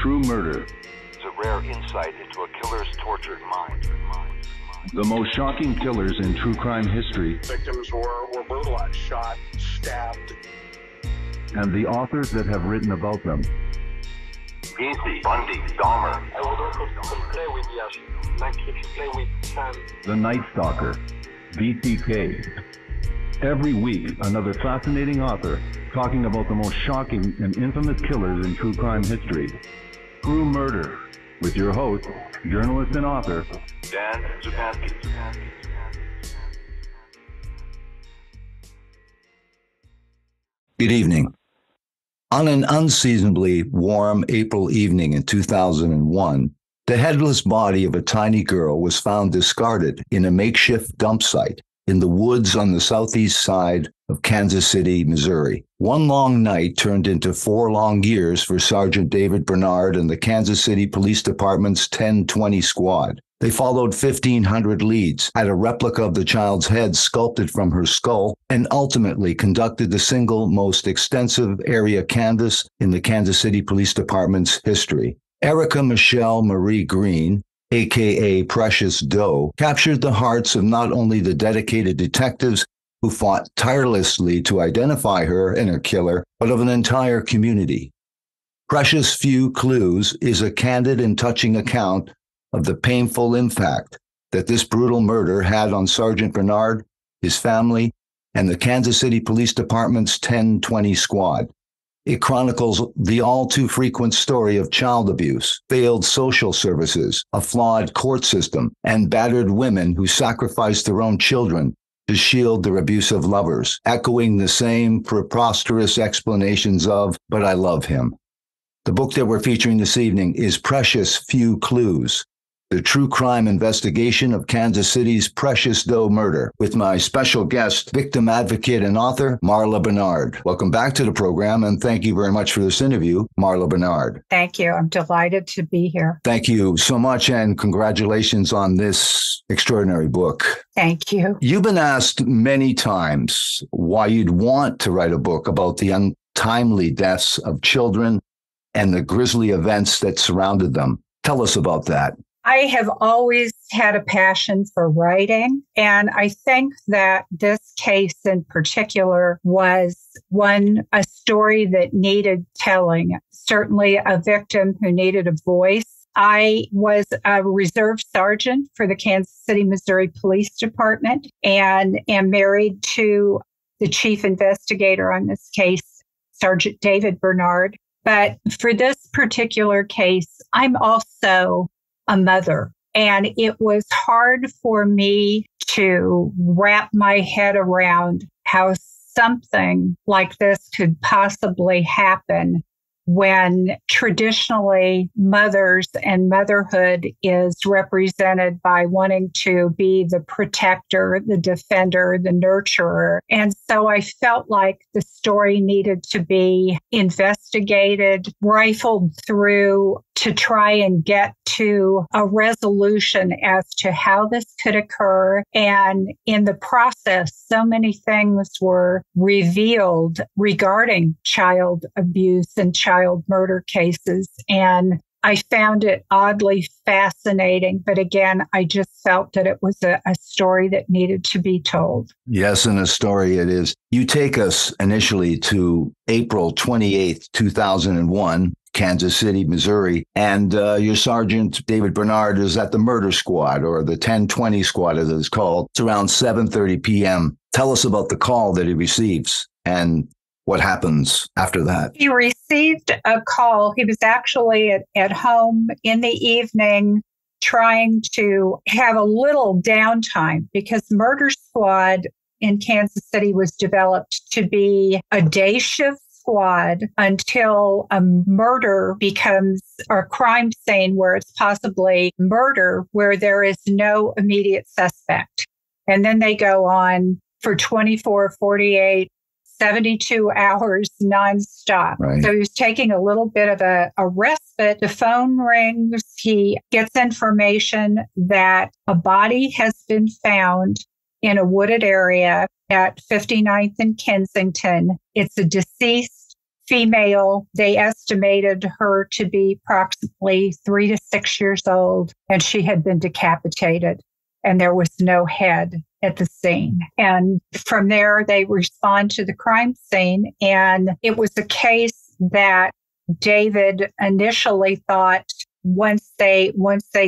True Murder. It's a rare insight into a killer's tortured mind. The most shocking killers in true crime history. Victims were brutalized, shot, stabbed. And the authors that have written about them. Bundy, Dahmer. I would also play with Yash, like if you play with sand. The Night Stalker, BTK. Every week, another fascinating author talking about the most shocking and infamous killers in true crime history. True Murder, with your host, journalist and author, Dan Zupansky. Good evening. On an unseasonably warm April evening in 2001, the headless body of a tiny girl was found discarded in a makeshift dump site in the woods on the southeast side of Kansas City, Missouri. One long night turned into 4 long years for Sergeant David Bernard and the Kansas City Police Department's 1020 squad. They followed 1,500 leads, had a replica of the child's head sculpted from her skull, and ultimately conducted the single most extensive area canvass in the Kansas City Police Department's history. Erica Michelle Marie Green, a.k.a. Precious Doe, captured the hearts of not only the dedicated detectives who fought tirelessly to identify her and her killer, but of an entire community. Precious Few Clues is a candid and touching account of the painful impact that this brutal murder had on Sergeant Bernard, his family, and the Kansas City Police Department's 1020 squad. It chronicles the all too frequent story of child abuse, failed social services, a flawed court system, and battered women who sacrificed their own children to shield their abusive lovers, echoing the same preposterous explanations of, "But I love him." The book that we're featuring this evening is Precious Few Clues, the true crime investigation of Kansas City's Precious Doe murder, with my special guest, victim advocate and author, Marla Bernard. Welcome back to the program, and thank you very much for this interview, Marla Bernard. Thank you. I'm delighted to be here. Thank you so much, and congratulations on this extraordinary book. Thank you. You've been asked many times why you'd want to write a book about the untimely deaths of children and the grisly events that surrounded them. Tell us about that. I have always had a passion for writing, and I think that this case in particular was a story that needed telling, certainly a victim who needed a voice. I was a reserve sergeant for the Kansas City, Missouri Police Department and am married to the chief investigator on this case, Sergeant David Bernard. But for this particular case, I'm also a mother, and it was hard for me to wrap my head around how something like this could possibly happen when traditionally mothers and motherhood is represented by wanting to be the protector, the defender, the nurturer. And so I felt like the story needed to be investigated, rifled through to try and get to a resolution as to how this could occur. And in the process, so many things were revealed regarding child abuse and child murder cases. And I found it oddly fascinating. But again, I just felt that it was a story that needed to be told. Yes, and a story it is. You take us initially to April 28th, 2001, Kansas City, Missouri, and your Sergeant David Bernard is at the murder squad, or the 1020 squad as it's called. It's around 7:30 p.m. Tell us about the call that he receives and what happens after that. He received a call. He was actually at home in the evening trying to have a little downtime because Murder Squad in Kansas City was developed to be a day shift squad until a murder becomes a crime scene where it's possibly murder, where there is no immediate suspect. And then they go on for 24, 48, 72 hours nonstop. Right. So he's taking a little bit of a respite. The phone rings. He gets information that a body has been found in a wooded area at 59th and Kensington. It's a deceased female. They estimated her to be approximately 3 to 6 years old, and she had been decapitated, and there was no head at the scene. And from there, they respond to the crime scene, and it was a case that David initially thought once they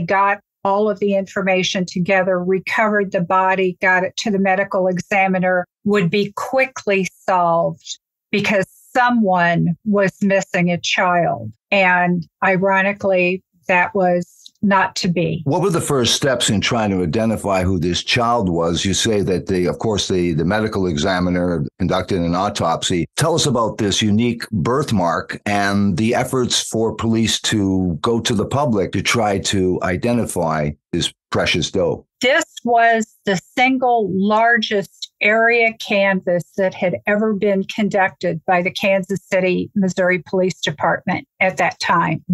got all of the information together, recovered the body, got it to the medical examiner, would be quickly solved because someone was missing a child. And ironically, that was not to be. What were the first steps in trying to identify who this child was? You say that the medical examiner conducted an autopsy. Tell us about this unique birthmark and the efforts for police to go to the public to try to identify this precious doe. This was the single largest area canvass that had ever been conducted by the Kansas City, Missouri Police Department at that time.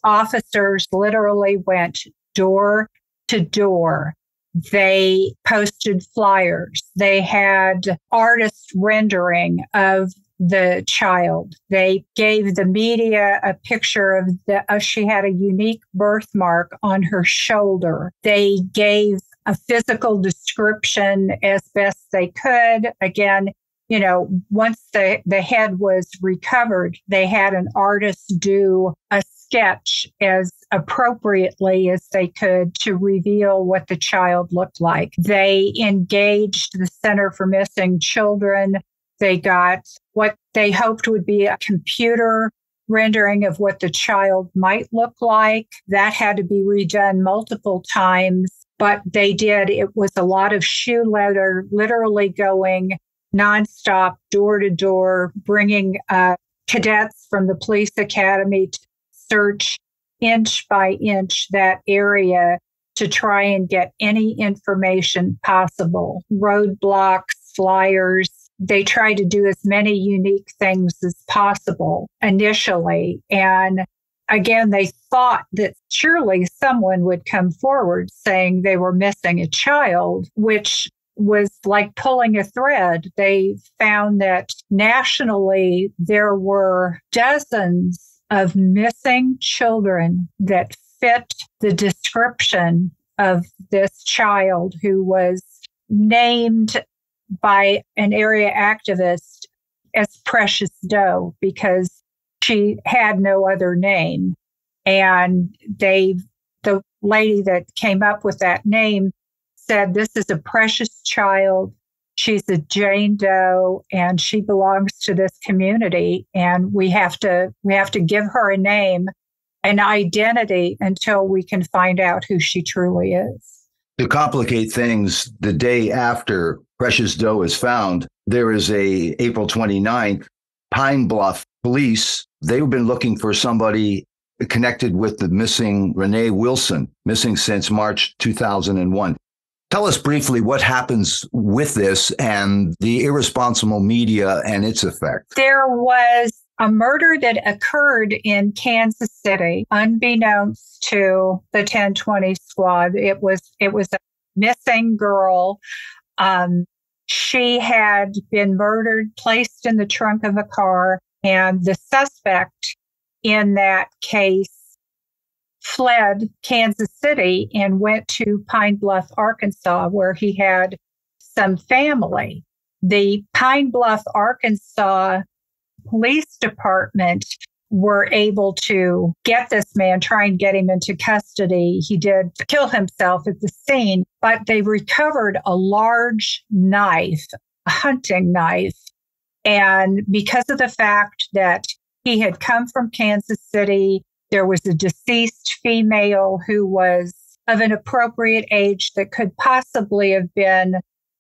Officers literally went door to door. They posted flyers. They had artist rendering of the child. They gave the media a picture of she had a unique birthmark on her shoulder. They gave a physical description as best they could. Again, once the head was recovered, they had an artist do a sketch as appropriately as they could to reveal what the child looked like. They engaged the Center for Missing Children. They got what they hoped would be a computer rendering of what the child might look like. That had to be redone multiple times, but they did. It was a lot of shoe leather, literally going nonstop, door to door, bringing cadets from the police academy to search inch by inch that area to try and get any information possible. Roadblocks, flyers. They tried to do as many unique things as possible initially. And again, they thought that surely someone would come forward saying they were missing a child, which was like pulling a thread. They found that nationally there were dozens of missing children that fit the description of this child who was named by an area activist as Precious Doe because she had no other name. And the lady that came up with that name said, this is a precious child. She's a Jane Doe and she belongs to this community. And we have to give her a name, an identity until we can find out who she truly is. To complicate things, the day after Precious Doe is found, there is April 29th, Pine Bluff police. They've been looking for somebody connected with the missing Renee Wilson, missing since March 2001. Tell us briefly what happens with this and the irresponsible media and its effect. There was a murder that occurred in Kansas City, unbeknownst to the 1020 squad. It was a missing girl. She had been murdered, placed in the trunk of a car, and the suspect in that case fled Kansas City and went to Pine Bluff, Arkansas, where he had some family. The Pine Bluff, Arkansas Police Department were able to get this man, try and get him into custody. He did kill himself at the scene, but they recovered a large knife, a hunting knife. And because of the fact that he had come from Kansas City, there was a deceased female who was of an appropriate age that could possibly have been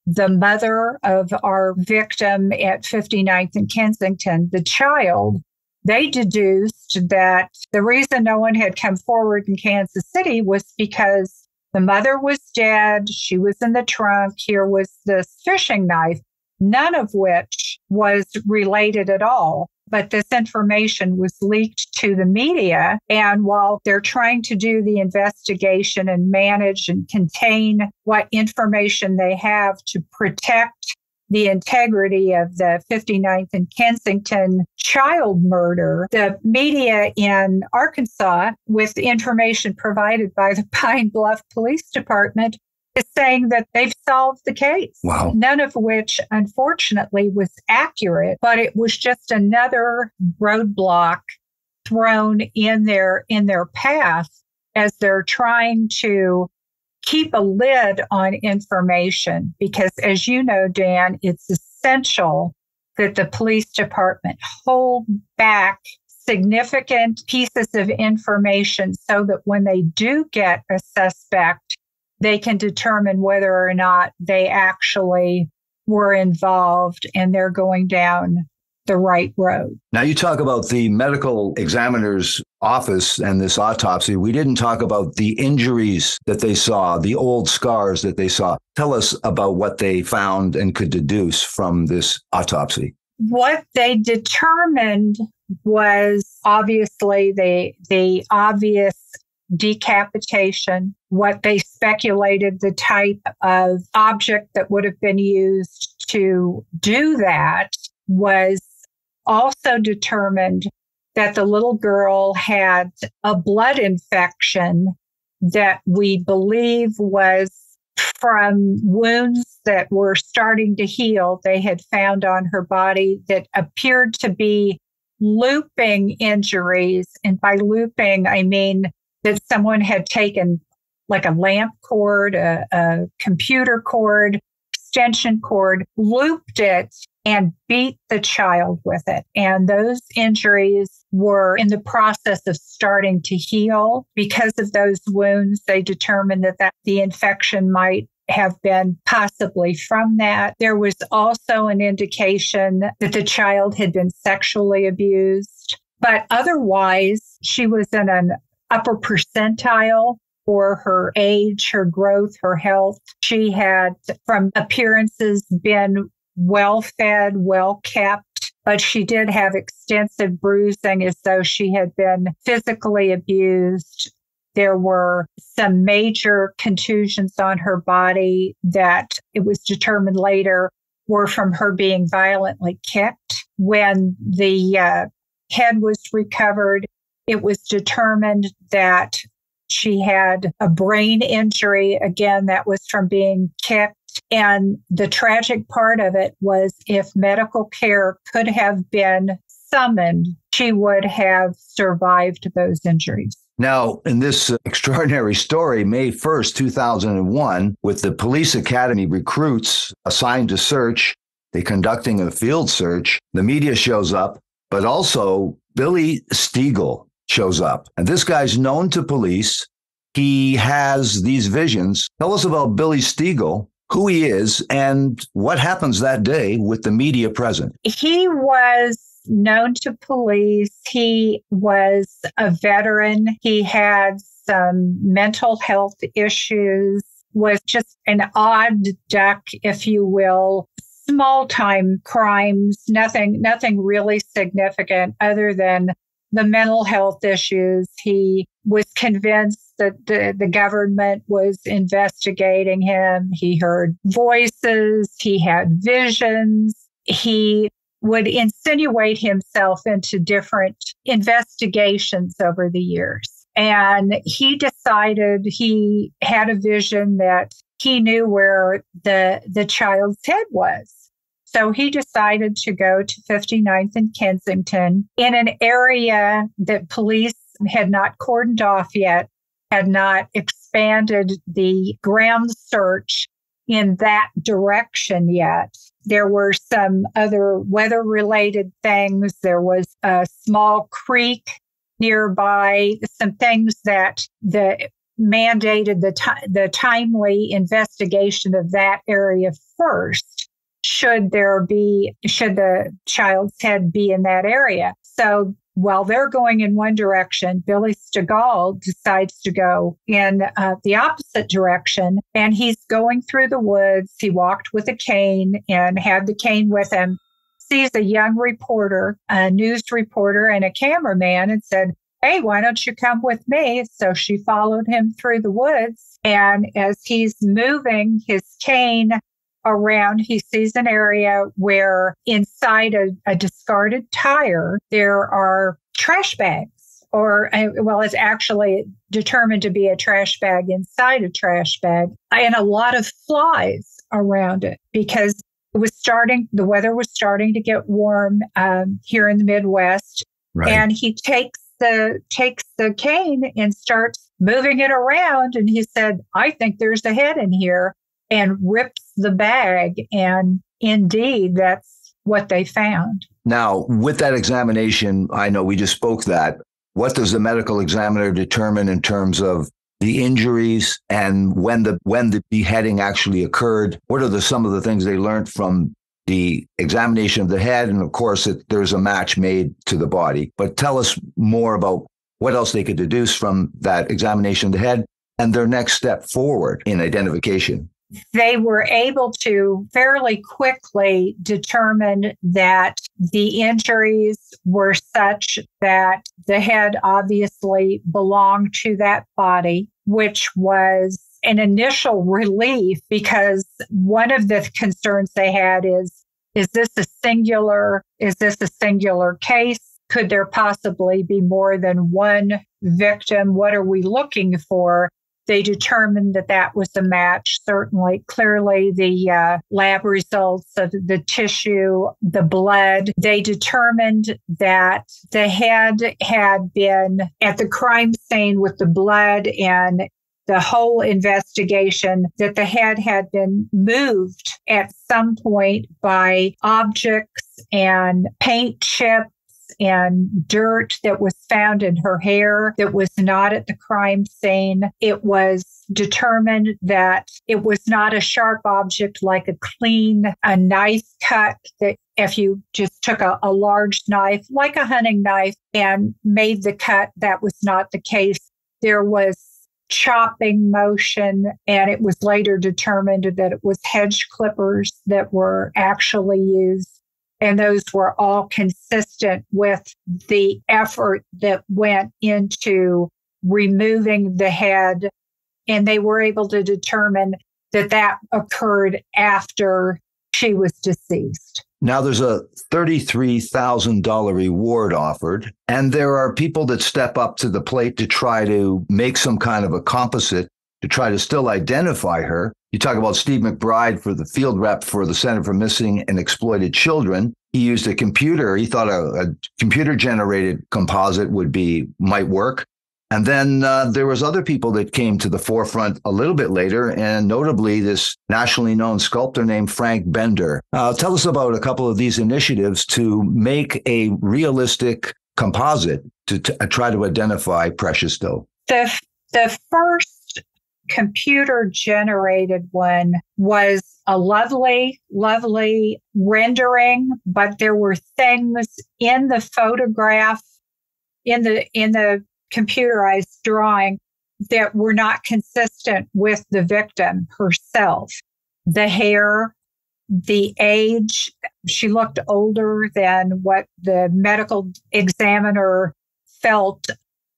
the mother of our victim at 59th and Kensington, the child. They deduced that the reason no one had come forward in Kansas City was because the mother was dead. She was in the trunk. Here was this fishing knife, none of which was related at all. But this information was leaked to the media. And while they're trying to do the investigation and manage and contain what information they have to protect the integrity of the 59th and Kensington child murder, the media in Arkansas, with information provided by the Pine Bluff Police Department, is saying that they've solved the case. Wow. None of which, unfortunately, was accurate, but it was just another roadblock thrown in their path as they're trying to keep a lid on information. Because as you know, Dan, it's essential that the police department hold back significant pieces of information so that when they do get a suspect, they can determine whether or not they actually were involved and they're going down the right road. Now, you talk about the medical examiner's office and this autopsy. We didn't talk about the injuries that they saw, the old scars that they saw. Tell us about what they found and could deduce from this autopsy. What they determined was obviously the obvious decapitation. What they speculated the type of object that would have been used to do that was also determined that the little girl had a blood infection that we believe was from wounds that were starting to heal. They had found on her body that appeared to be looping injuries. And by looping, I mean that someone had taken like a lamp cord, a computer cord, extension cord, looped it, and beat the child with it. And those injuries were in the process of starting to heal. Because of those wounds, they determined that the infection might have been possibly from that. There was also an indication that the child had been sexually abused. But otherwise, she was in an upper percentile for her age, her growth, her health. She had, from appearances, been well-fed, well-kept, but she did have extensive bruising as though she had been physically abused. There were some major contusions on her body that it was determined later were from her being violently kicked. When the head was recovered, it was determined that she had a brain injury. Again, that was from being kicked. And the tragic part of it was if medical care could have been summoned, she would have survived those injuries. Now, in this extraordinary story, May 1st, 2001, with the police academy recruits assigned to search, they're conducting a field search. The media shows up, but also Billy Stiegel shows up. And this guy's known to police. He has these visions. Tell us about Billy Stiegel, who he is, and what happens that day with the media present. He was known to police. He was a veteran. He had some mental health issues, was just an odd duck, if you will. Small-time crimes, nothing really significant other than the mental health issues. He was convinced that the government was investigating him. He heard voices. He had visions. He would insinuate himself into different investigations over the years. And he decided he had a vision that he knew where the child's head was. So he decided to go to 59th and Kensington in an area that police had not cordoned off yet, had not expanded the ground search in that direction yet. There were some other weather-related things. There was a small creek nearby, some things that mandated the timely investigation of that area first, should the child's head be in that area. So while they're going in one direction, Billy Stiegel decides to go in the opposite direction, and he's going through the woods. He walked with a cane and had the cane with him, sees a young reporter, a news reporter, and a cameraman, and said, "Hey, why don't you come with me?" So she followed him through the woods, and as he's moving his cane around, he sees an area where inside a discarded tire, there are trash bags. It's actually determined to be a trash bag inside a trash bag, and a lot of flies around it because the weather was starting to get warm here in the Midwest. Right. And he takes the cane and starts moving it around. And he said, I think there's a head in here, and rips the bag. And indeed, that's what they found. Now, with that examination, I know we just spoke that. What does the medical examiner determine in terms of the injuries and when the beheading actually occurred? What are some of the things they learned from the examination of the head? And of course, there's a match made to the body. But tell us more about what else they could deduce from that examination of the head and their next step forward in identification. They were able to fairly quickly determine that the injuries were such that the head obviously belonged to that body, which was an initial relief because one of the concerns they had is this a singular case? Could there possibly be more than one victim? What are we looking for? They determined that was a match. Certainly, clearly, the lab results of the tissue, the blood, they determined that the head had been at the crime scene with the blood and the whole investigation, that the head had been moved at some point by objects and paint chips and dirt that was found in her hair that was not at the crime scene. It was determined that it was not a sharp object like a knife cut, that if you just took a large knife, like a hunting knife, and made the cut, that was not the case. There was chopping motion, and it was later determined that it was hedge clippers that were actually used. And those were all consistent with the effort that went into removing the head. And they were able to determine that occurred after she was deceased. Now, there's a $33,000 reward offered, and there are people that step up to the plate to try to make some kind of a composite to try to still identify her. You talk about Steve McBride for the field rep for the Center for Missing and Exploited Children. He used a computer. He thought a computer-generated composite might work. And then there was other people that came to the forefront a little bit later, and notably this nationally known sculptor named Frank Bender. Tell us about a couple of these initiatives to make a realistic composite to try to identify Precious Doe. The first computer-generated one was a lovely, lovely rendering, but there were things in the photograph, in the computerized drawing, that were not consistent with the victim herself. The hair, the age, she looked older than what the medical examiner felt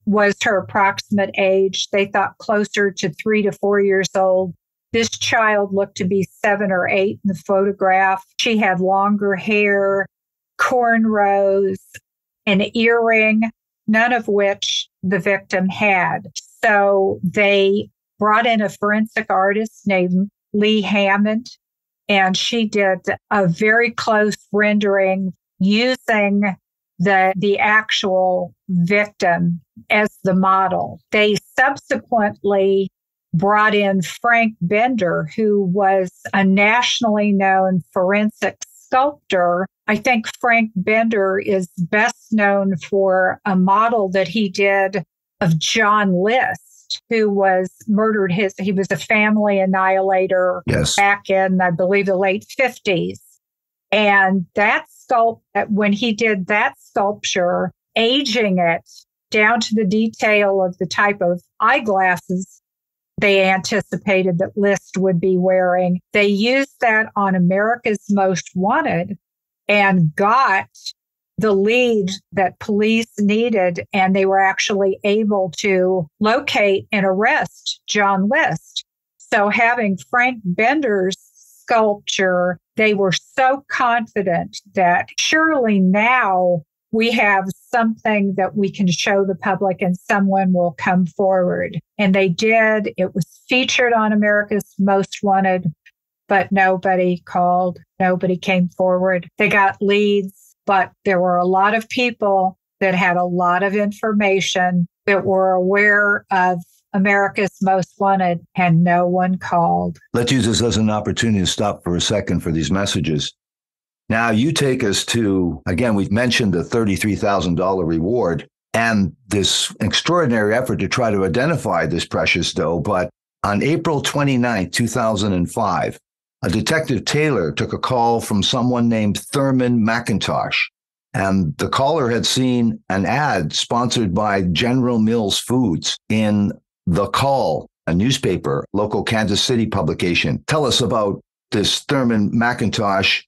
was her approximate age. They thought closer to 3 to 4 years old. This child looked to be 7 or 8 in the photograph. She had longer hair, cornrows, an earring, none of which the victim had. So they brought in a forensic artist named Lee Hammond, and she did a very close rendering using the actual victim as the model. They subsequently brought in Frank Bender, who was a nationally known forensic sculptor. I think Frank Bender is best known for a model that he did of John List, who was murdered. He was a family annihilator. Yes. Back in, I believe, the late 50s. And when he did that sculpture, aging it down to the detail of the type of eyeglasses they anticipated that List would be wearing, they used that on America's Most Wanted and got the lead that police needed, and they were actually able to locate and arrest John List. So having Frank Bender's sculpture. They were so confident that surely now we have something that we can show the public and someone will come forward. And they did. It was featured on America's Most Wanted, but nobody called. Nobody came forward. They got leads, but there were a lot of people that had a lot of information that were aware of America's Most Wanted, and no one called. Let's use this as an opportunity to stop for a second for these messages. Now, you take us to, again, we've mentioned the $33,000 reward and this extraordinary effort to try to identify this precious doe. But on April 29, 2005, a Detective Taylor took a call from someone named Thurman McIntosh. And the caller had seen an ad sponsored by General Mills Foods in The Call, a newspaper, local Kansas City publication. Tell us about this Thurman McIntosh.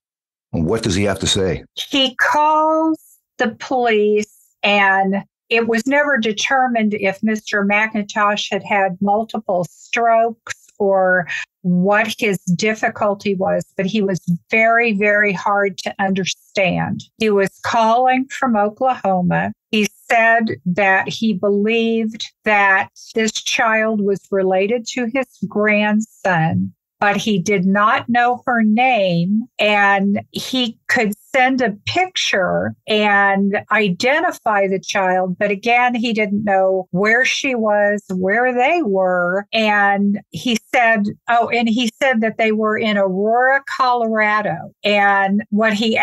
What does he have to say? He calls the police, and it was never determined if Mr. McIntosh had had multiple strokes or what his difficulty was, but he was very, very hard to understand. He was calling from Oklahoma. He said that he believed that this child was related to his grandson, but he did not know her name, and he could send a picture and identify the child. But again, he didn't know where she was, where they were. And he said that they were in Aurora, Colorado. And what he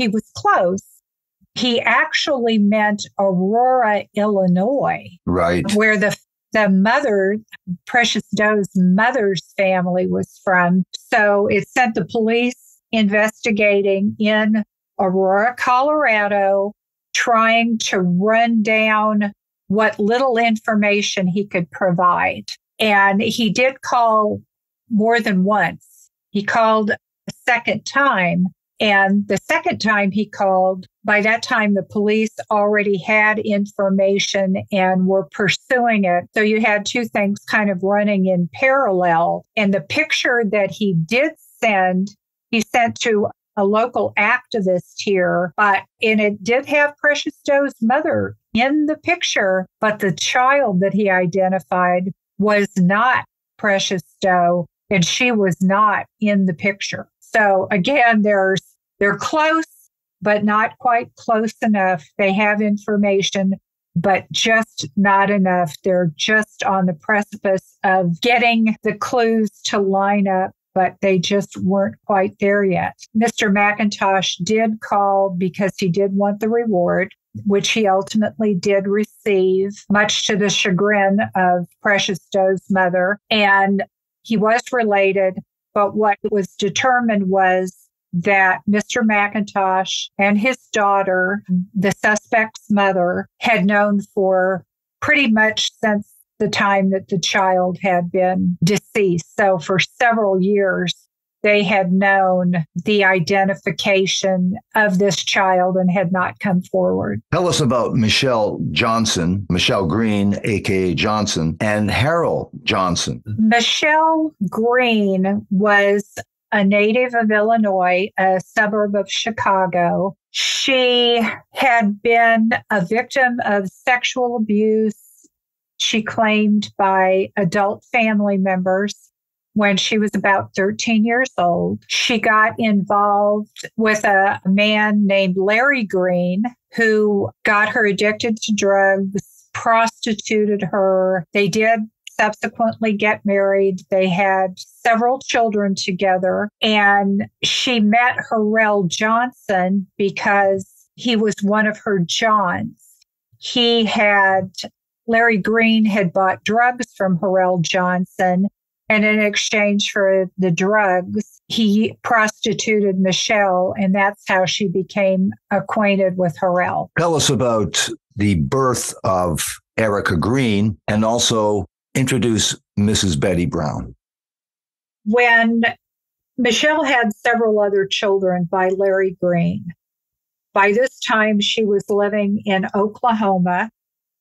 was close. He actually meant Aurora, Illinois. Right. Where the mother, Precious Doe's mother's family was from. So it sent the police investigating in Aurora, Colorado, trying to run down what little information he could provide. And he did call more than once. He called a second time. And the second time he called, by that time, the police already had information and were pursuing it. So you had two things kind of running in parallel. And the picture that he did send, he sent to a local activist here, and it did have Precious Doe's mother in the picture, but the child that he identified was not Precious Doe, and she was not in the picture. So again, they're close, but not quite close enough. They have information, but just not enough. They're just on the precipice of getting the clues to line up, but they just weren't quite there yet. Mr. McIntosh did call because he did want the reward, which he ultimately did receive, much to the chagrin of Precious Doe's mother. And he was related, but what was determined was that Mr. McIntosh and his daughter, the suspect's mother, had known for pretty much since the time that the child had been deceased. So for several years, they had known the identification of this child and had not come forward. Tell us about Michelle Green, a.k.a. Johnson, and Harold Johnson. Michelle Green was a native of Illinois, a suburb of Chicago. She had been a victim of sexual abuse, she claimed, by adult family members. When she was about 13 years old, she got involved with a man named Larry Green, who got her addicted to drugs, prostituted her. They did subsequently get married. They had several children together, and she met Harrell Johnson because he was one of her Johns. Larry Green had bought drugs from Harrell Johnson, and in exchange for the drugs, he prostituted Michelle, and that's how she became acquainted with Harrell. Tell us about the birth of Erica Green, and also introduce Mrs. Betty Brown. When Michelle had several other children by Larry Green, by this time she was living in Oklahoma,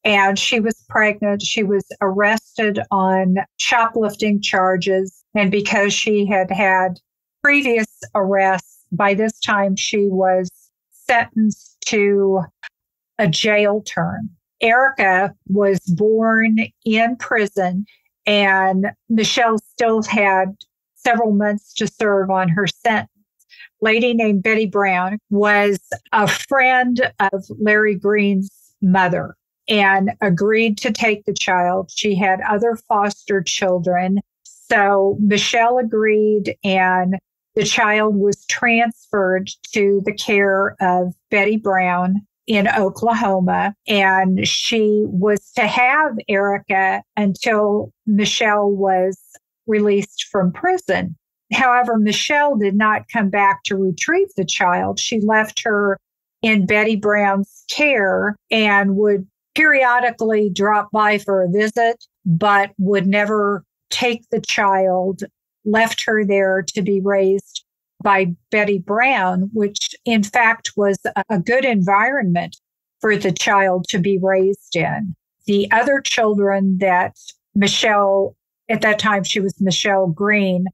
and she was pregnant. She was arrested on shoplifting charges. And because she had had previous arrests. By this time, she was sentenced to a jail term. Erica was born in prison, and Michelle still had several months to serve on her sentence. A lady named Betty Brown was a friend of Larry Green's mother and agreed to take the child. She had other foster children. So Michelle agreed, and the child was transferred to the care of Betty Brown in Oklahoma. And she was to have Erica until Michelle was released from prison. However, Michelle did not come back to retrieve the child. She left her in Betty Brown's care and would periodically drop by for a visit, but would never take the child, left her there to be raised by Betty Brown, which in fact was a good environment for the child to be raised in. The other children that Michelle, at that time she was Michelle Green,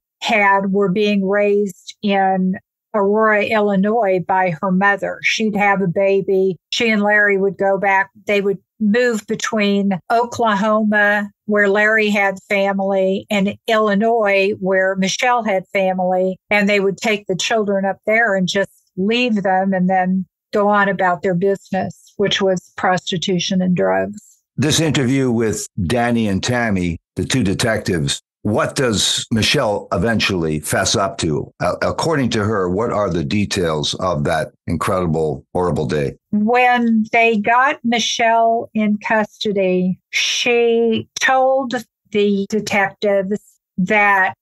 were being raised in Aurora, Illinois by her mother. She'd have a baby. She and Larry would go back. They would move between Oklahoma, where Larry had family, and Illinois, where Michelle had family. And they would take the children up there and just leave them and then go on about their business, which was prostitution and drugs. This interview with Danny and Tammy, the two detectives, what does Michelle eventually fess up to? According to her, what are the details of that incredible, horrible day? When they got Michelle in custody, she told the detectives that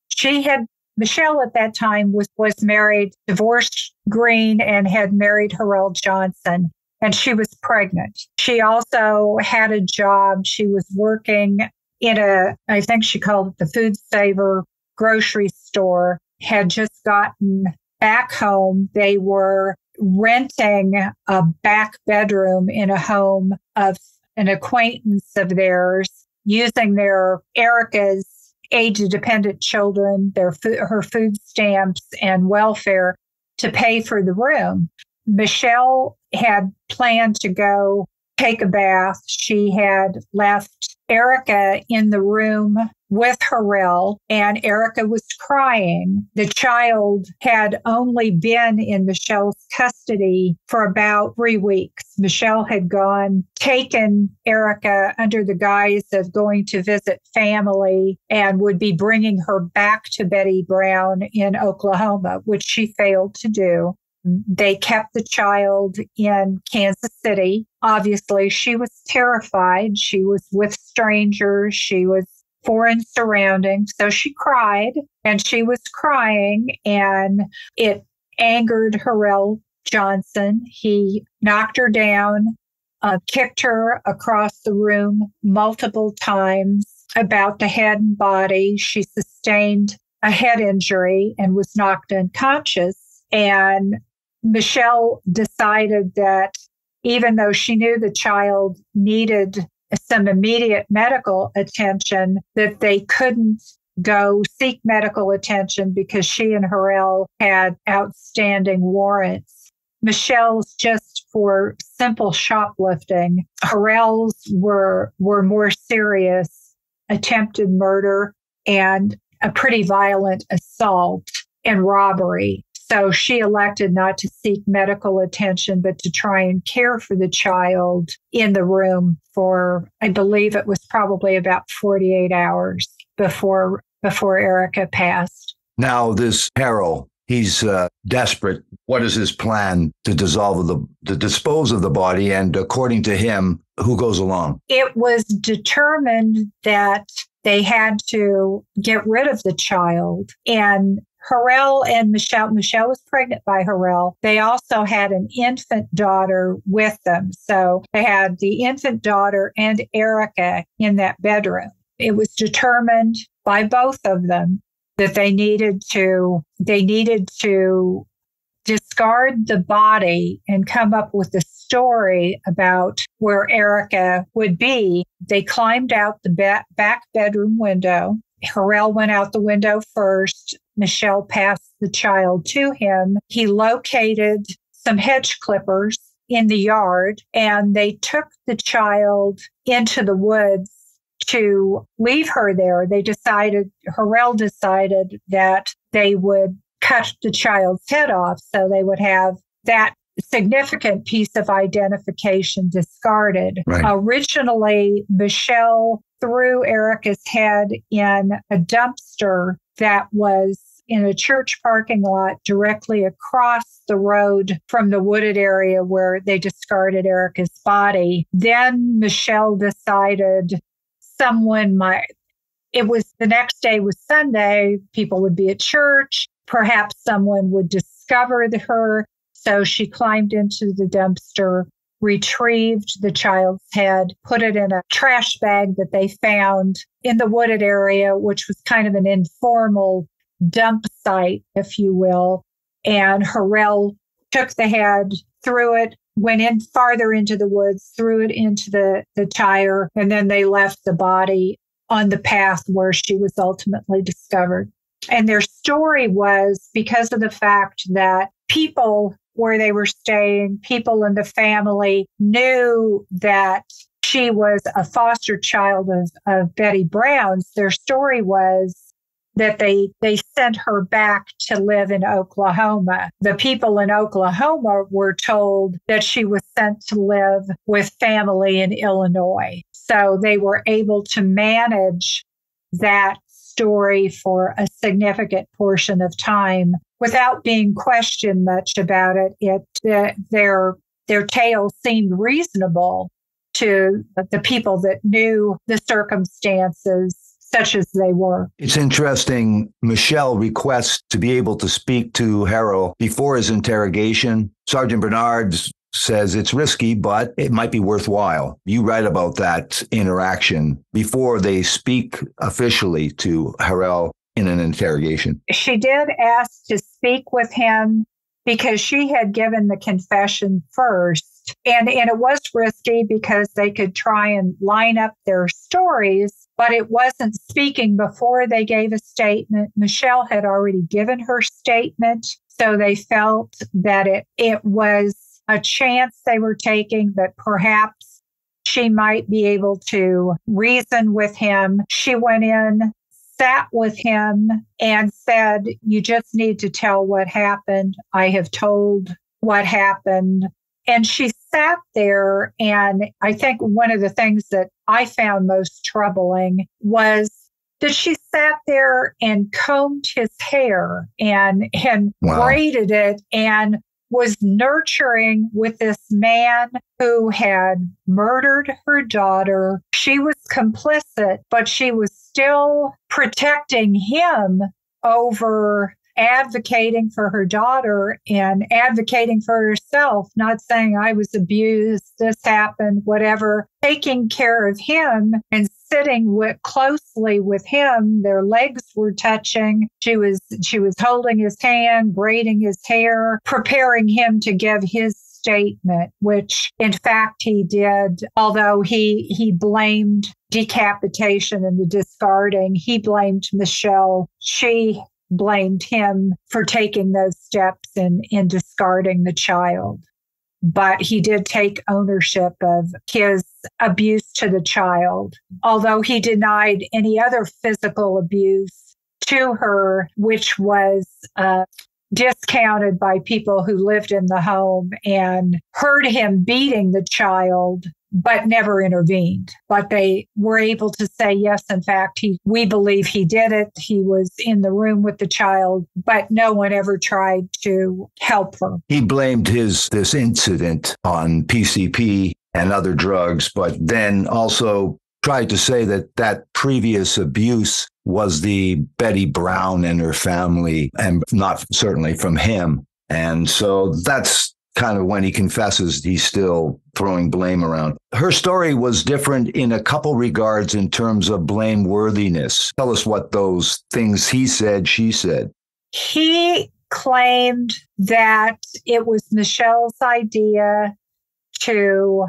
Michelle at that time was married, divorced Green, and had married Harrell Johnson, and she was pregnant. She also had a job. She was working in I think she called it the Food Saver grocery store, had just gotten back home. They were renting a back bedroom in a home of an acquaintance of theirs, using Erica's age-dependent children, her food stamps and welfare to pay for the room. Michelle had planned to go take a bath. She had left Erica in the room with Harrell, and Erica was crying. The child had only been in Michelle's custody for about 3 weeks. Michelle had taken Erica under the guise of going to visit family and would be bringing her back to Betty Brown in Oklahoma, which she failed to do. They kept the child in Kansas City. Obviously, she was terrified. She was with strangers. She was foreign surroundings. So she cried, and she was crying, and it angered Harrell Johnson. He knocked her down, kicked her across the room multiple times about the head and body. She sustained a head injury and was knocked unconscious. And Michelle decided that even though she knew the child needed some immediate medical attention, that they couldn't go seek medical attention because she and Harrell had outstanding warrants. Michelle's just for simple shoplifting. Harrell's were more serious, attempted murder and a pretty violent assault and robbery. So she elected not to seek medical attention, but to try and care for the child in the room for, I believe it was probably about 48 hours before Erica passed. Now, this Harrell, he's desperate. What is his plan to dispose of the body? And according to him, who goes along? It was determined that they had to get rid of the child, and Harrell and Michelle was pregnant by Harrell. They also had an infant daughter with them. So they had the infant daughter and Erica in that bedroom. It was determined by both of them that they needed to discard the body and come up with a story about where Erica would be. They climbed out the back bedroom window. Harrell went out the window first. Michelle passed the child to him. He located some hedge clippers in the yard, and they took the child into the woods to leave her there. Harrell decided that they would cut the child's head off so they would have that significant piece of identification discarded. Right. Originally, Michelle threw Erica's head in a dumpster that was in a church parking lot directly across the road from the wooded area where they discarded Erica's body. Then Michelle decided the next day was Sunday, people would be at church, perhaps someone would discover her. So she climbed into the dumpster, retrieved the child's head, put it in a trash bag that they found in the wooded area, which was kind of an informal dump site, if you will. And Harrell took the head, threw it, went in farther into the woods, threw it into the tire, and then they left the body on the path where she was ultimately discovered. And their story was because of the fact that people where they were staying, people in the family knew that she was a foster child of Betty Brown's. Their story was that they sent her back to live in Oklahoma. The people in Oklahoma were told that she was sent to live with family in Illinois. So they were able to manage that story for a significant portion of time without being questioned much about it. Their tale seemed reasonable to the people that knew the circumstances, such as they were. It's interesting. Michelle requests to be able to speak to Harrell before his interrogation. Sergeant Bernard says it's risky, but it might be worthwhile. You write about that interaction before they speak officially to Harrell in an interrogation. She did ask to speak with him because she had given the confession first. And it was risky because they could try and line up their stories, but it wasn't speaking before they gave a statement. Michelle had already given her statement, so they felt that it was a chance they were taking, that perhaps she might be able to reason with him. She went in, sat with him, and said, "You just need to tell what happened. I have told what happened." And she sat there, and I think one of the things that I found most troubling was that she sat there and combed his hair and Wow. braided it and was nurturing with this man who had murdered her daughter. She was complicit, but she was still protecting him over advocating for her daughter and advocating for herself, not saying I was abused, this happened, whatever, taking care of him and sitting closely with him. Their legs were touching. She was holding his hand, braiding his hair, preparing him to give his statement, which in fact he did, although he blamed decapitation and the discarding. He blamed Michelle. She blamed him for taking those steps in discarding the child. But he did take ownership of his abuse to the child, although he denied any other physical abuse to her, which was discounted by people who lived in the home and heard him beating the child, but never intervened. But they were able to say, yes, in fact, we believe he did it. He was in the room with the child, but no one ever tried to help her. He blamed this incident on PCP and other drugs, but then also tried to say that previous abuse was the Betty Brown and her family, and not certainly from him. And so that's kind of when he confesses, he's still throwing blame around. Her story was different in a couple regards in terms of blameworthiness. Tell us what those things he said, she said. He claimed that it was Michelle's idea to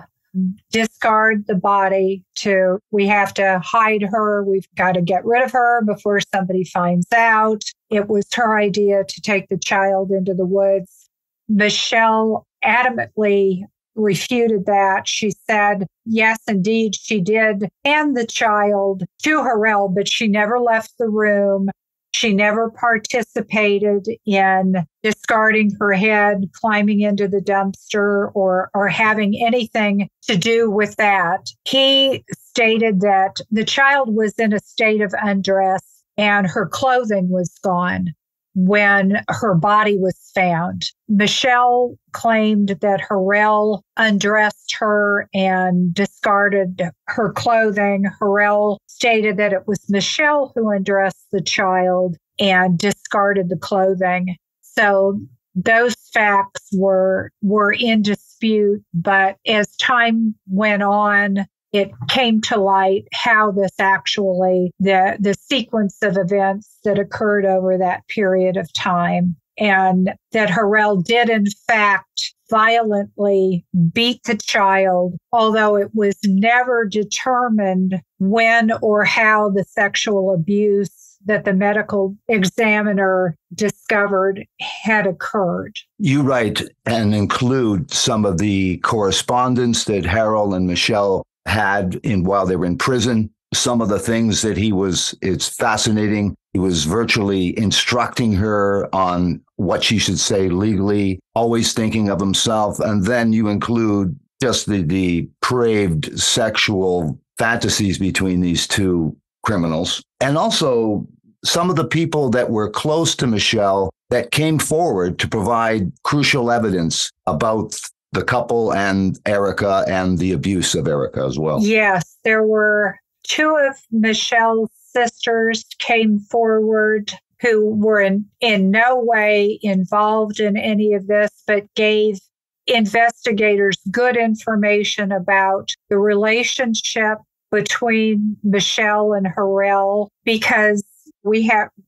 discard the body to, we have to hide her. We've got to get rid of her before somebody finds out. It was her idea to take the child into the woods. Michelle adamantly refuted that. She said, yes, indeed, she did hand the child to Harrell, but she never left the room. She never participated in discarding her head, climbing into the dumpster, or having anything to do with that. He stated that the child was in a state of undress and her clothing was gone when her body was found. Michelle claimed that Harrell undressed her and discarded her clothing. Harrell stated that it was Michelle who undressed the child and discarded the clothing. So those facts were in dispute, but as time went on, it came to light how this actually, the sequence of events that occurred over that period of time, and that Harrell did in fact violently beat the child, although it was never determined when or how the sexual abuse that the medical examiner discovered had occurred. You write and include some of the correspondence that Harold and Michelle had while they were in prison. Some of the things that it's fascinating. He was virtually instructing her on what she should say legally, always thinking of himself. And then you include just the depraved sexual fantasies between these two criminals. And also some of the people that were close to Michelle that came forward to provide crucial evidence about the couple and Erica and the abuse of Erica as well. Yes, there were two of Michelle's sisters came forward who were in no way involved in any of this, but gave investigators good information about the relationship between Michelle and Harrell, because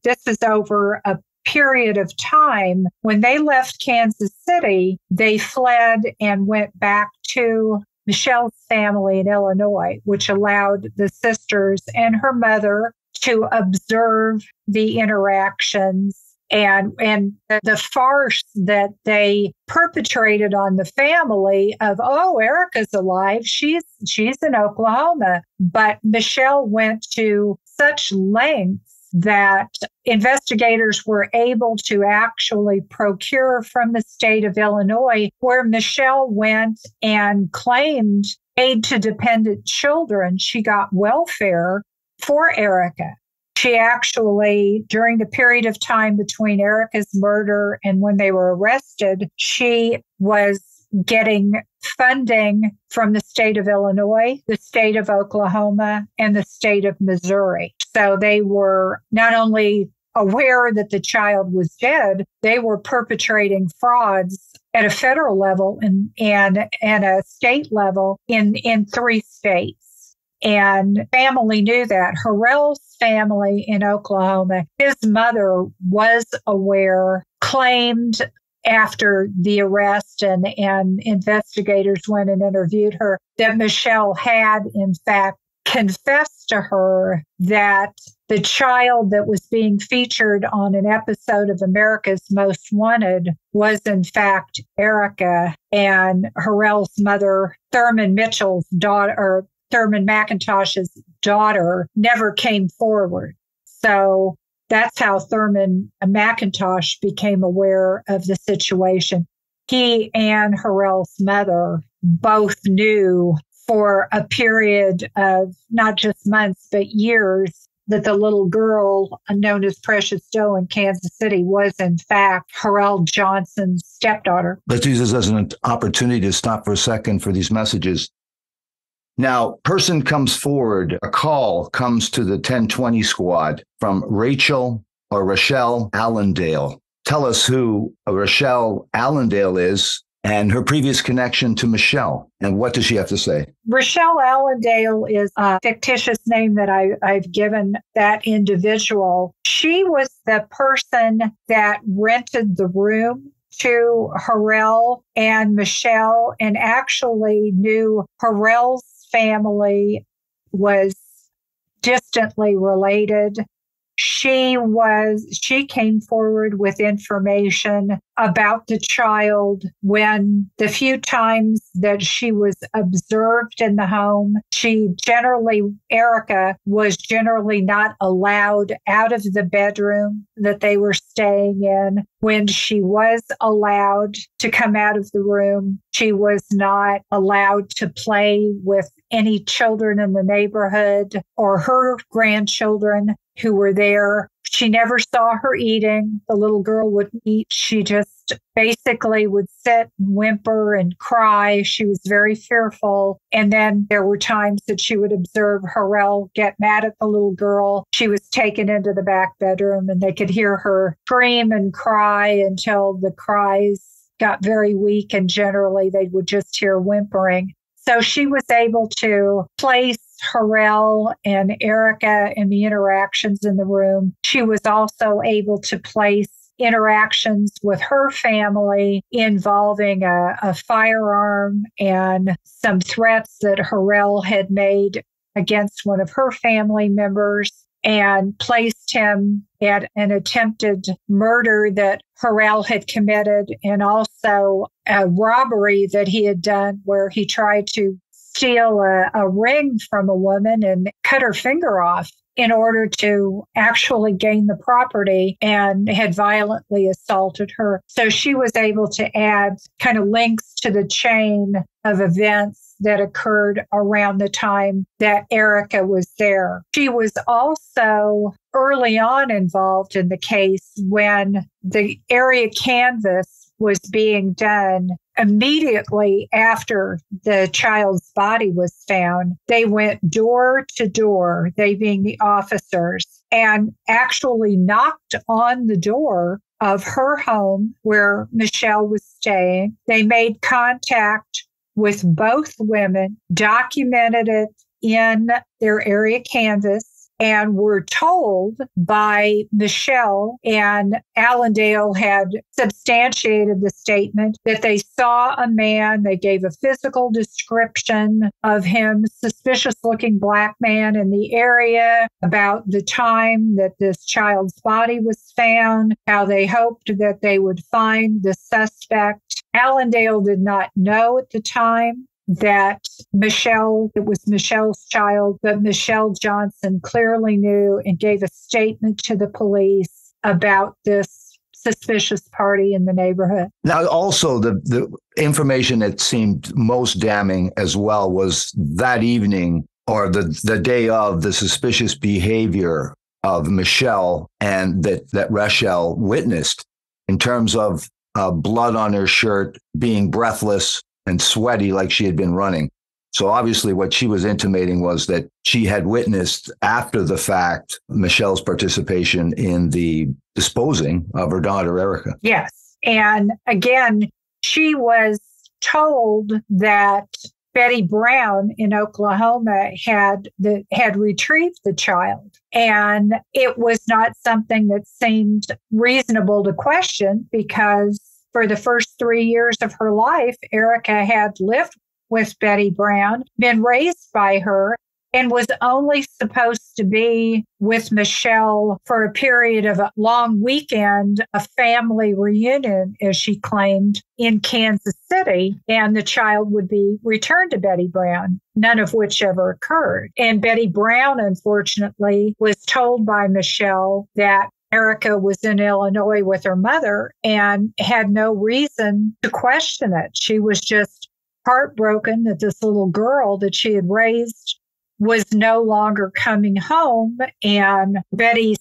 this is over a period of time. When they left Kansas City, they fled and went back to Michelle's family in Illinois, which allowed the sisters and her mother to observe the interactions and the farce that they perpetrated on the family of, oh, Erica's alive. She's in Oklahoma. But Michelle went to such lengths that investigators were able to actually procure from the state of Illinois, where Michelle went and claimed aid to dependent children. She got welfare for Erica. She actually, during the period of time between Erica's murder and when they were arrested, she was getting funding from the state of Illinois, the state of Oklahoma, and the state of Missouri. So they were not only aware that the child was dead, they were perpetrating frauds at a federal level and a state level in 3 states. And family knew that. Harrell's family in Oklahoma, his mother was aware, claimed after the arrest and investigators went and interviewed her, that Michelle had, in fact, confessed to her that the child that was being featured on an episode of America's Most Wanted was, in fact, Erica, and Harrell's mother, Thurman Mitchell's daughter, or Thurman McIntosh's daughter, never came forward. So that's how Thurman McIntosh became aware of the situation. He and Harrell's mother both knew for a period of not just months, but years, that the little girl known as Precious Doe in Kansas City was, in fact, Harrell Johnson's stepdaughter. Let's use this as an opportunity to stop for a second for these messages. Now, person comes forward, a call comes to the 1020 squad from Rochelle Allendale. Tell us who Rochelle Allendale is and her previous connection to Michelle. And what does she have to say? Rochelle Allendale is a fictitious name that I've given that individual. She was the person that rented the room to Harrell and Michelle, and actually knew Harrell's family was distantly related. She came forward with information about the child when the few times that she was observed in the home. Erica was generally not allowed out of the bedroom that they were staying in. When she was allowed to come out of the room, she was not allowed to play with any children in the neighborhood or her grandchildren who were there. She never saw her eating. The little girl wouldn't eat. She just basically would sit and whimper and cry. She was very fearful. And then there were times that she would observe Harrell get mad at the little girl. She was taken into the back bedroom and they could hear her scream and cry until the cries got very weak, and generally they would just hear whimpering. So she was able to place Harrell and Erica in the interactions in the room. She was also able to place interactions with her family involving a firearm and some threats that Harrell had made against one of her family members, and placed him at an attempted murder that Harrell had committed, and also a robbery that he had done where he tried to steal a ring from a woman and cut her finger off in order to actually gain the property, and had violently assaulted her. So she was able to add kind of links to the chain of events that occurred around the time that Erica was there. She was also early on involved in the case when the area canvass was being done. Immediately after the child's body was found, they went door to door, they being the officers, and actually knocked on the door of her home where Michelle was staying. They made contact with both women, documented it in their area canvas, and were told by Michelle, and Allendale had substantiated the statement, that they saw a man. They gave a physical description of him, suspicious-looking black man in the area, about the time that this child's body was found, how they hoped that they would find the suspect. Allendale did not know at the time that it was Michelle's child, but Michelle Johnson clearly knew and gave a statement to the police about this suspicious party in the neighborhood. Now, also, the information that seemed most damning as well was that evening, or the day of, the suspicious behavior of Michelle and that Rachel witnessed, in terms of blood on her shirt, being breathless and sweaty like she had been running. So obviously what she was intimating was that she had witnessed, after the fact, Michelle's participation in the disposing of her daughter, Erica. Yes. And again, she was told that Betty Brown in Oklahoma had retrieved the child. And it was not something that seemed reasonable to question, because for the first 3 years of her life, Erica had lived with Betty Brown, been raised by her, and was only supposed to be with Michelle for a period of a long weekend, a family reunion, as she claimed, in Kansas City, and the child would be returned to Betty Brown, none of which ever occurred. And Betty Brown, unfortunately, was told by Michelle that Erica was in Illinois with her mother and had no reason to question it. She was just heartbroken that this little girl that she had raised was no longer coming home. And Betty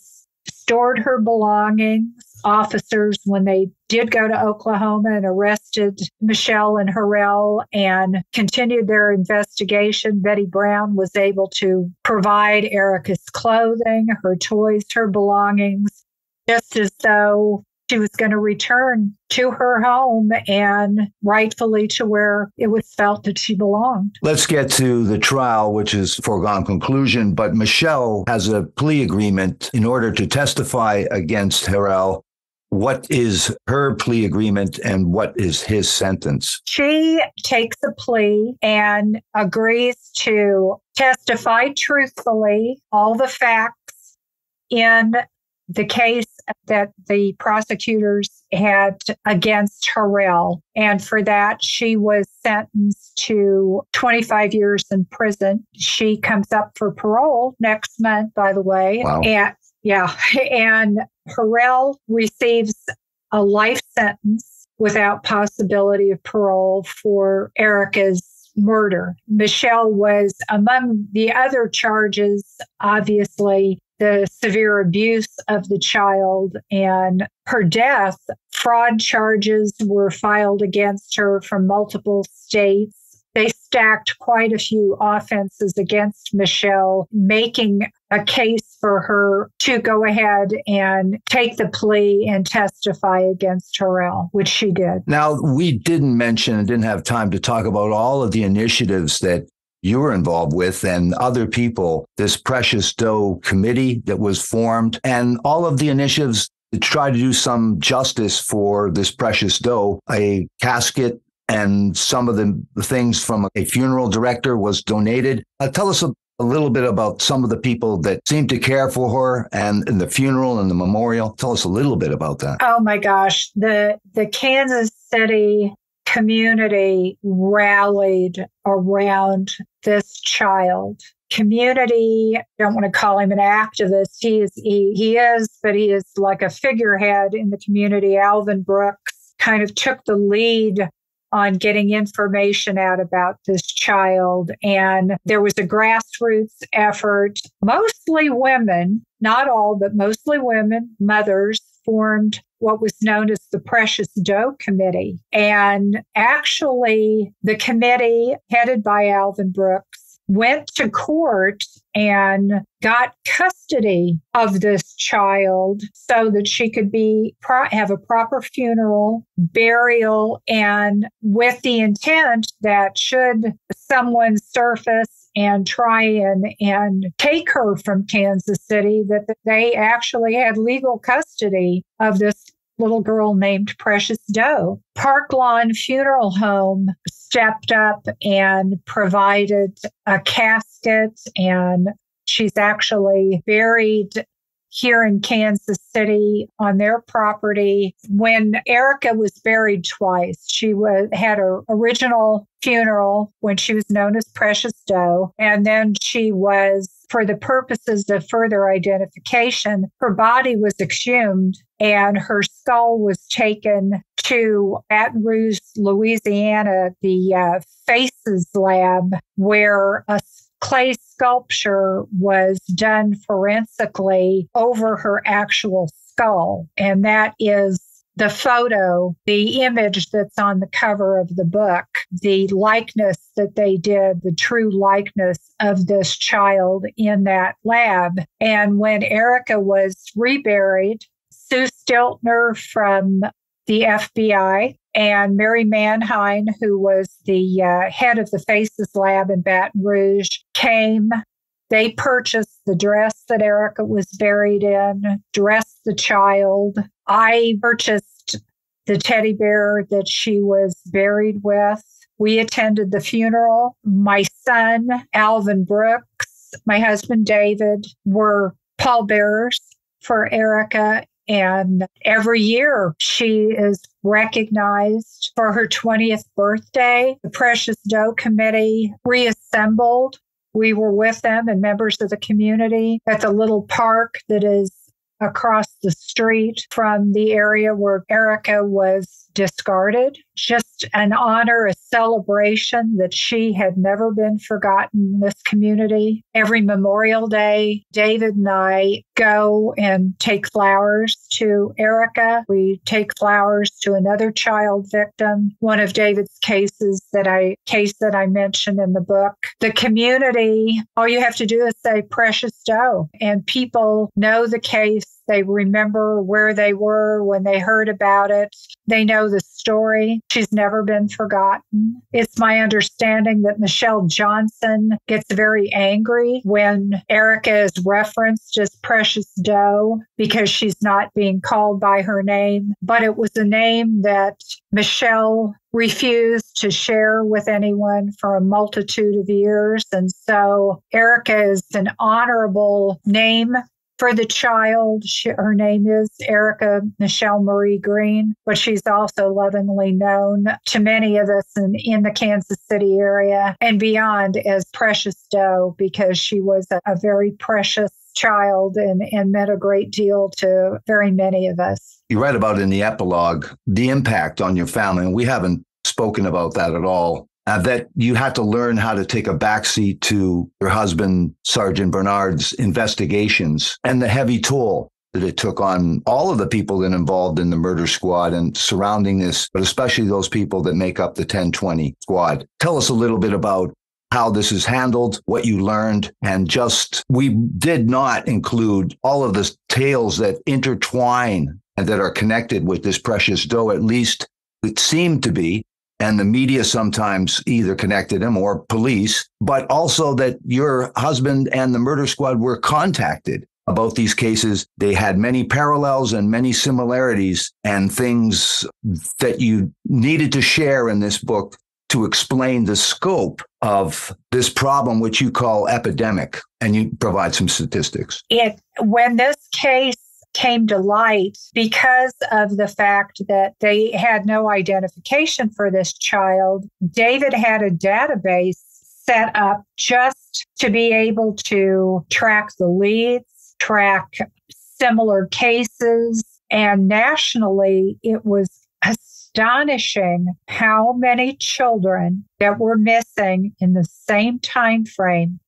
stored her belongings. Officers, when they did go to Oklahoma and arrested Michelle and Harrell and continued their investigation, Betty Brown was able to provide Erica's clothing, her toys, her belongings, just as though she was going to return to her home and rightfully to where it was felt that she belonged. Let's get to the trial, which is foregone conclusion, but Michelle has a plea agreement in order to testify against Harrell. What is her plea agreement and what is his sentence? She takes a plea and agrees to testify truthfully, all the facts in the case that the prosecutors had against Harrell. And for that, she was sentenced to 25 years in prison. She comes up for parole next month, by the way. Wow. And Harrell receives a life sentence without possibility of parole for Erica's murder. Michelle was among the other charges, obviously, the severe abuse of the child and her death. Fraud charges were filed against her from multiple states. They stacked quite a few offenses against Michelle, making a case for her to go ahead and take the plea and testify against Harrell, which she did. Now, we didn't mention and didn't have time to talk about all of the initiatives that you were involved with and other people, this Precious Doe committee that was formed, and all of the initiatives to try to do some justice for this Precious Doe. A casket and some of the things from a funeral director was donated. Tell us a little bit about some of the people that seem to care for her and the funeral and the memorial. Tell us a little bit about that. Oh my gosh. The Kansas City community rallied around this child. Community, I don't want to call him an activist. He is, but he is like a figurehead in the community. Alvin Brooks kind of took the lead on getting information out about this child. And there was a grassroots effort, mostly women, not all, but mostly women, mothers, formed what was known as the Precious Doe Committee. And actually, the committee, headed by Alvin Brooks, went to court and got custody of this child so that she could have a proper funeral, burial, and with the intent that should someone surface and try and take her from Kansas City, that they actually had legal custody of this little girl named Precious Doe. Park Lawn Funeral Home stepped up and provided a casket, and she's actually buried here in Kansas City on their property. When Erica was buried twice, she had her original funeral when she was known as Precious Doe, and then she was, for the purposes of further identification, her body was exhumed and her skull was taken to Baton Rouge, Louisiana, the Faces Lab, where a clay sculpture was done forensically over her actual skull. And that is the photo, the image that's on the cover of the book, the likeness that they did, the true likeness of this child in that lab. And when Erica was reburied, Sue Stiltner from the FBI and Mary Manheim, who was the head of the Faces Lab in Baton Rouge, came. They purchased the dress that Erica was buried in, dressed the child. I purchased the teddy bear that she was buried with. We attended the funeral. My son, Alvin Brooks, my husband, David, were pallbearers for Erica. And every year she is recognized for her 20th birthday. The Precious Doe Committee reassembled. We were with them and members of the community at the little park that is across the street from the area where Erica was discarded. Just an honor, a celebration that she had never been forgotten in this community. Every Memorial Day, David and I go and take flowers to Erica. We take flowers to another child victim, one of David's cases that I mentioned in the book. The community, all you have to do is say Precious Doe, and people know the case. They remember where they were when they heard about it. They know the story. She's never been forgotten. It's my understanding that Michelle Johnson gets very angry when Erica is referenced as Precious Doe because she's not being called by her name. But it was a name that Michelle refused to share with anyone for a multitude of years. And so Erica is an honorable name for the child. Her name is Erica Michelle Marie Green, but she's also lovingly known to many of us in the Kansas City area and beyond as Precious Doe because she was a very precious child and meant a great deal to very many of us. You write about in the epilogue the impact on your family, and we haven't spoken about that at all. That you had to learn how to take a backseat to your husband, Sergeant Bernard's investigations and the heavy toll that it took on all of the people that involved in the murder squad and surrounding this, but especially those people that make up the 1020 squad. Tell us a little bit about how this is handled, what you learned, and just, we did not include all of the tales that intertwine and that are connected with this Precious Doe, at least it seemed to be. And the media sometimes either connected him or police, but also that your husband and the murder squad were contacted about these cases. They had many parallels and many similarities and things that you needed to share in this book to explain the scope of this problem, which you call epidemic, and you provide some statistics. When this case came to light, because of the fact that they had no identification for this child, David had a database set up just to be able to track the leads, track similar cases, and nationally, it was astonishing how many children that were missing in the same time frame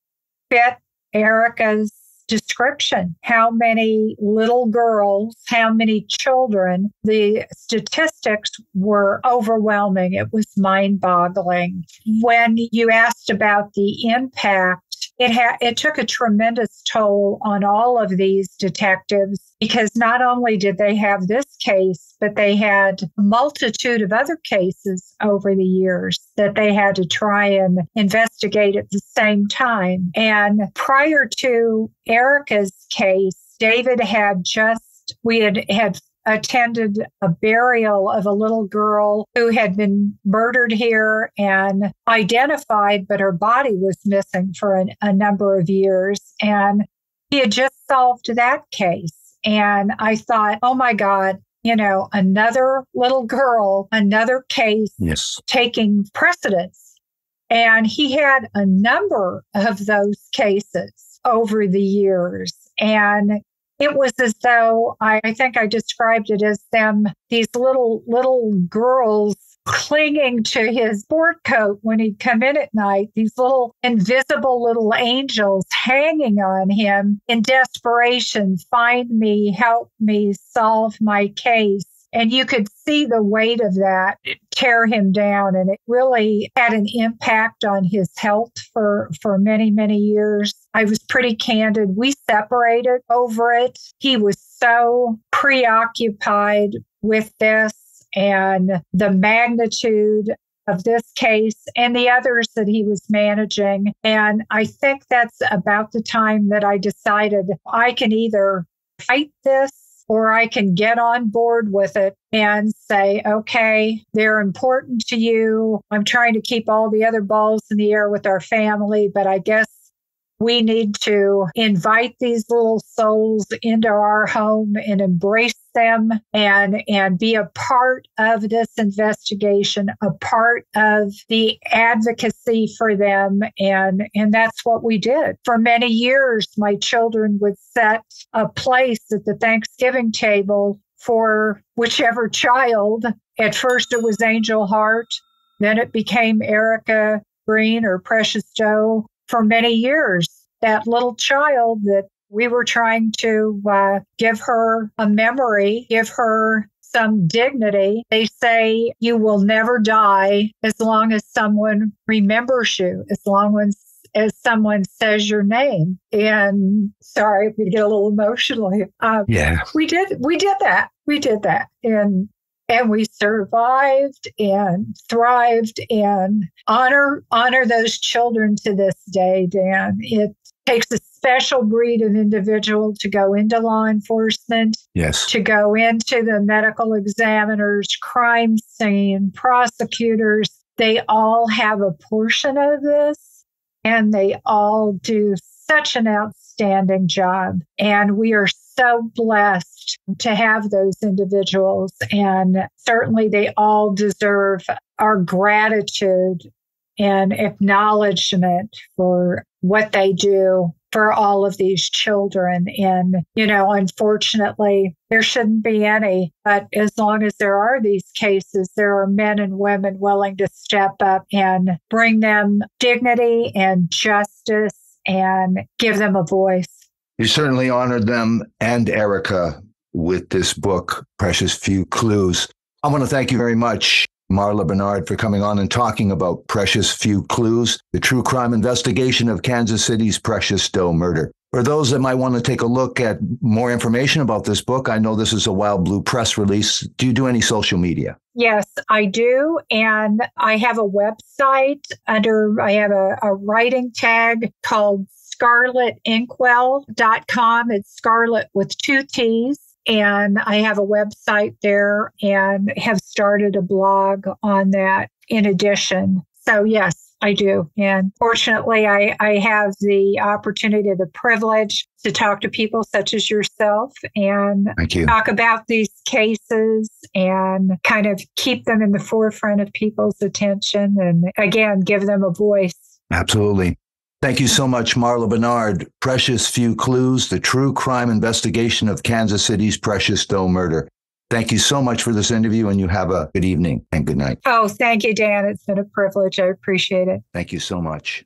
fit Erica's description. How many little girls, how many children. The statistics were overwhelming. It was mind-boggling. When you asked about the impact, it took a tremendous toll on all of these detectives because not only did they have this case, but they had a multitude of other cases over the years that they had to try and investigate at the same time. And prior to Erica's case, David we had attended a burial of a little girl who had been murdered here and identified, but her body was missing for a number of years. And he had just solved that case. And I thought, oh my God, another little girl, another case taking precedence. And he had a number of those cases over the years. And it was as though, I think I described it as these little girls clinging to his sport coat when he'd come in at night, these little invisible little angels hanging on him in desperation, find me, help me, solve my case. And you could see the weight of that tear him down. And it really had an impact on his health for many, many years. I was pretty candid. We separated over it. He was so preoccupied with this and the magnitude of this case and the others that he was managing. And I think that's about the time that I decided I can either fight this or I can get on board with it and say, okay, they're important to you. I'm trying to keep all the other balls in the air with our family, but I guess we need to invite these little souls into our home and embrace them and be a part of this investigation, a part of the advocacy for them. And that's what we did. For many years, my children would set a place at the Thanksgiving table for whichever child. At first, it was Angel Hart. Then it became Erica Green or Precious Doe. For many years, that little child that we were trying to give her a memory, give her some dignity. They say you will never die as long as someone remembers you, as long as someone says your name. And sorry, we get a little emotional here. We did that. We did that. And we survived and thrived and honor those children to this day, Dan. It takes a special breed of individual to go into law enforcement, yes, to go into the medical examiners, crime scene, prosecutors. They all have a portion of this, and they all do such an outstanding job. And we are so blessed to have those individuals. And certainly they all deserve our gratitude and acknowledgement for what they do for all of these children. And, unfortunately, there shouldn't be any, but as long as there are these cases, there are men and women willing to step up and bring them dignity and justice and give them a voice. You certainly honored them and Erica with this book, Precious Few Clues. I want to thank you very much, Marla Bernard, for coming on and talking about Precious Few Clues, the true crime investigation of Kansas City's Precious Doe murder. For those that might want to take a look at more information about this book, I know this is a Wild Blue press release. Do you do any social media? Yes, I do. And I have a website I have a writing tag called ScarletInkwell.com. It's Scarlet with 2 T's. And I have a website there and have started a blog on that in addition. So yes, I do. And fortunately, I have the opportunity, the privilege to talk to people such as yourself and talk about these cases and kind of keep them in the forefront of people's attention and, again, give them a voice. Absolutely. Thank you so much, Marla Bernard. Precious Few Clues, the true crime investigation of Kansas City's Precious Doe murder. Thank you so much for this interview, and you have a good evening and good night. Oh, thank you, Dan. It's been a privilege. I appreciate it. Thank you so much.